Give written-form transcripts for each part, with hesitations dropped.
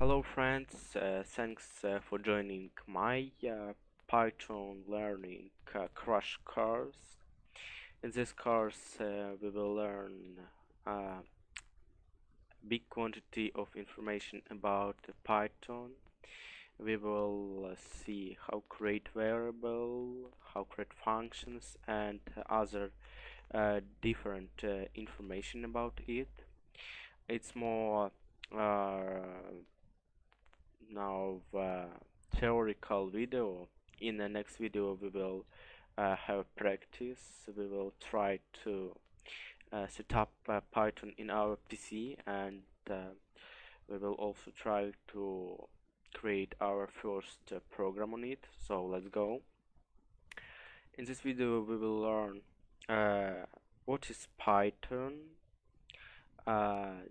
Hello friends, thanks for joining my Python learning crash course. In this course we will learn a big quantity of information about Python. We will see how create variable, how create functions and other different information about it. It's more uh, now theoretical video. In the next video we will have practice. We will try to set up Python in our PC, and we will also try to create our first program on it. So let's go. In this video we will learn what is Python,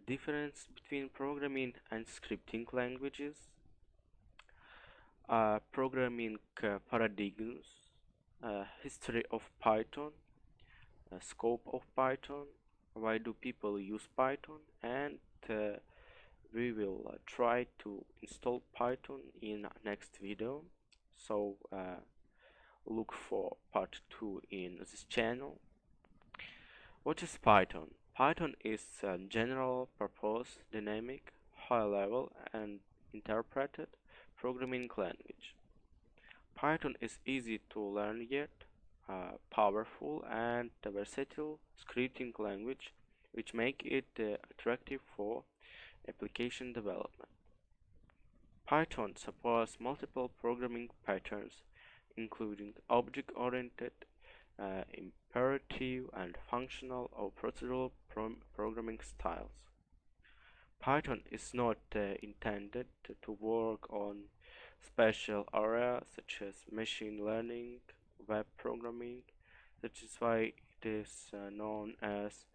difference between programming and scripting languages, programming paradigms, history of Python, scope of Python, why do people use Python, and we will try to install Python in next video. So look for part 2 in this channel. What is Python? Python is a general purpose, dynamic, high level and interpreted programming language. Python is easy to learn yet powerful and versatile scripting language, which make it attractive for application development. Python supports multiple programming patterns, including object-oriented, imperative, and functional or procedural programming styles. Python is not intended to work on special areas such as machine learning, web programming. That is why it is known as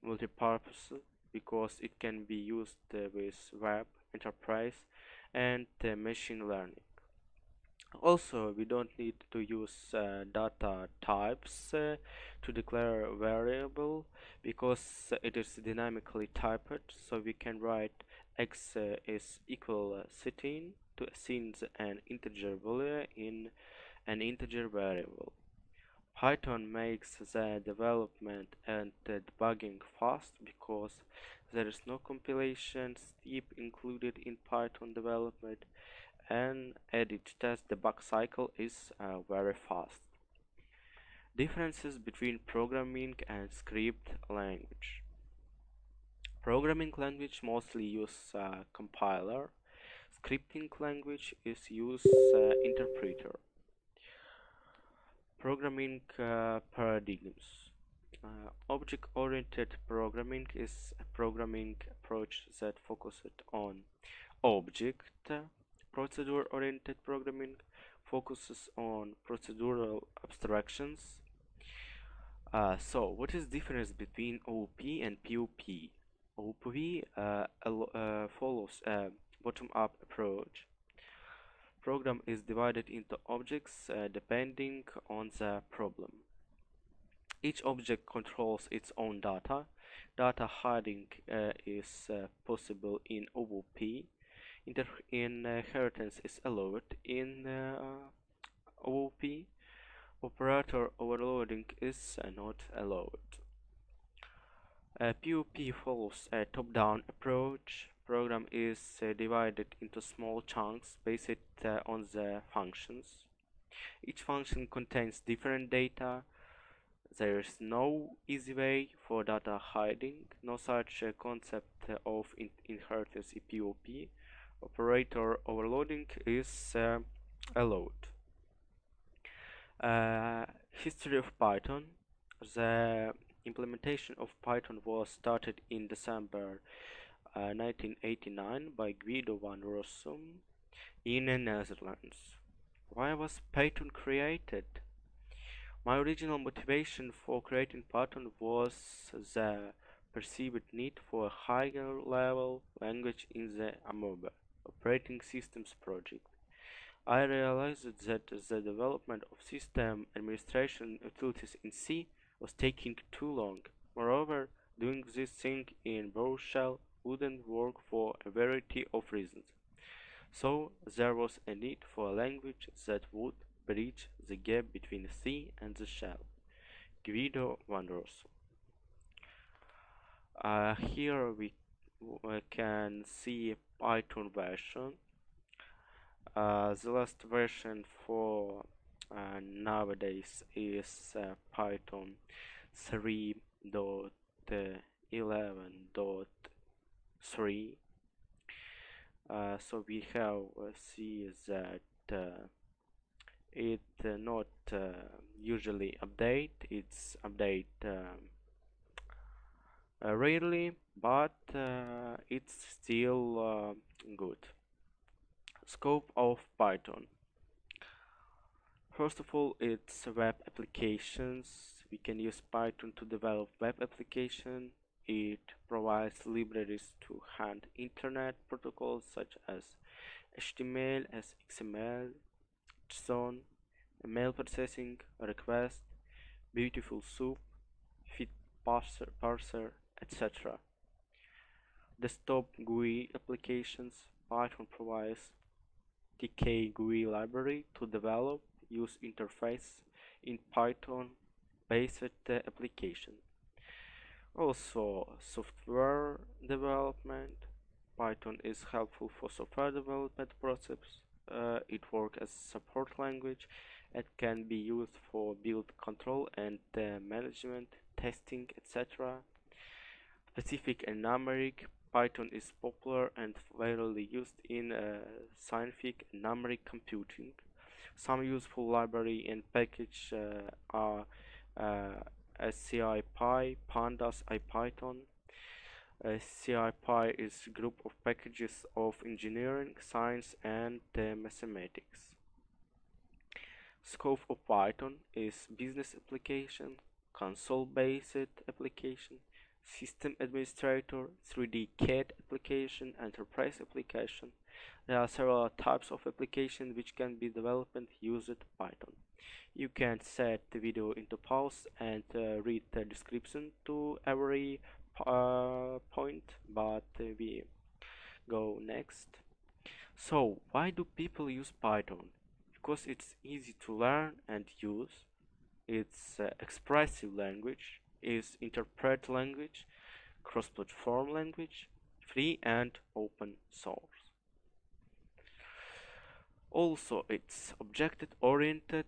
multipurpose, because it can be used with web, enterprise, and machine learning. Also, we don't need to use data types to declare a variable, because it is dynamically typed, so we can write x is equal 13 to assign an integer value in an integer variable. Python makes the development and the debugging fast, because there is no compilation step included in Python development, and edit test debug cycle is very fast. Differences between programming and script language. Programming language mostly use compiler. Scripting language is use interpreter. Programming paradigms. Object-oriented programming is a programming approach that focuses on object. Procedure-oriented programming focuses on procedural abstractions. So, what is the difference between OOP and POP? OOP follows a bottom-up approach. Program is divided into objects depending on the problem. Each object controls its own data. Data hiding is possible in OOP. Inheritance is allowed in OOP. Operator overloading is not allowed. POP follows a top-down approach. Program is divided into small chunks based on the functions. Each function contains different data. There is no easy way for data hiding, no such concept of inheritance in POP. Operator overloading is allowed. History of Python. The implementation of Python was started in December 1989 by Guido van Rossum in the Netherlands. Why was Python created? My original motivation for creating Python was the perceived need for a higher level language in the Amoeba operating systems project. I realized that the development of system administration utilities in C was taking too long. Moreover, doing this thing in PowerShell wouldn't work for a variety of reasons. So there was a need for a language that would bridge the gap between the sea and the shell. Guido van Rossum. Here we can see Python version. The last version for nowadays is Python 3.11.3. So we have see that it not usually update. It's update rarely, but it's still good. Scope of Python. First of all, it's web applications. We can use Python to develop web application. It provides libraries to handle internet protocols such as HTML, XML, JSON, mail processing, request, beautiful soup, fit parser, etc. Desktop GUI applications. Python provides TK GUI library to develop user interface in Python based application. Also, software development. Python is helpful for software development process. It works as support language. It can be used for build control and management, testing, etc. Specific and numeric. Python is popular and widely used in scientific and numeric computing. Some useful library and package are SciPy, Pandas, IPython. SciPy is a group of packages of engineering, science, and mathematics. Scope of Python is business application, console-based application, system administrator, 3D CAD application, enterprise application. There are several types of application which can be developed using Python. You can set the video into pause and read the description to every point, but we go next. So, why do people use Python? Because it's easy to learn and use. It's expressive language, is interpret language, cross-platform language, free and open source. Also, it's object-oriented,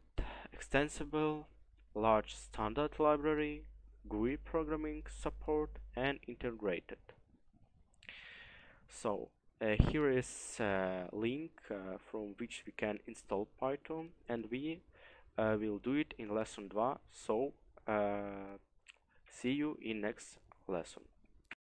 extensible, large standard library, GUI programming support, and integrated. So, here is a link from which we can install Python, and we will do it in lesson 2. So, see you in next lesson.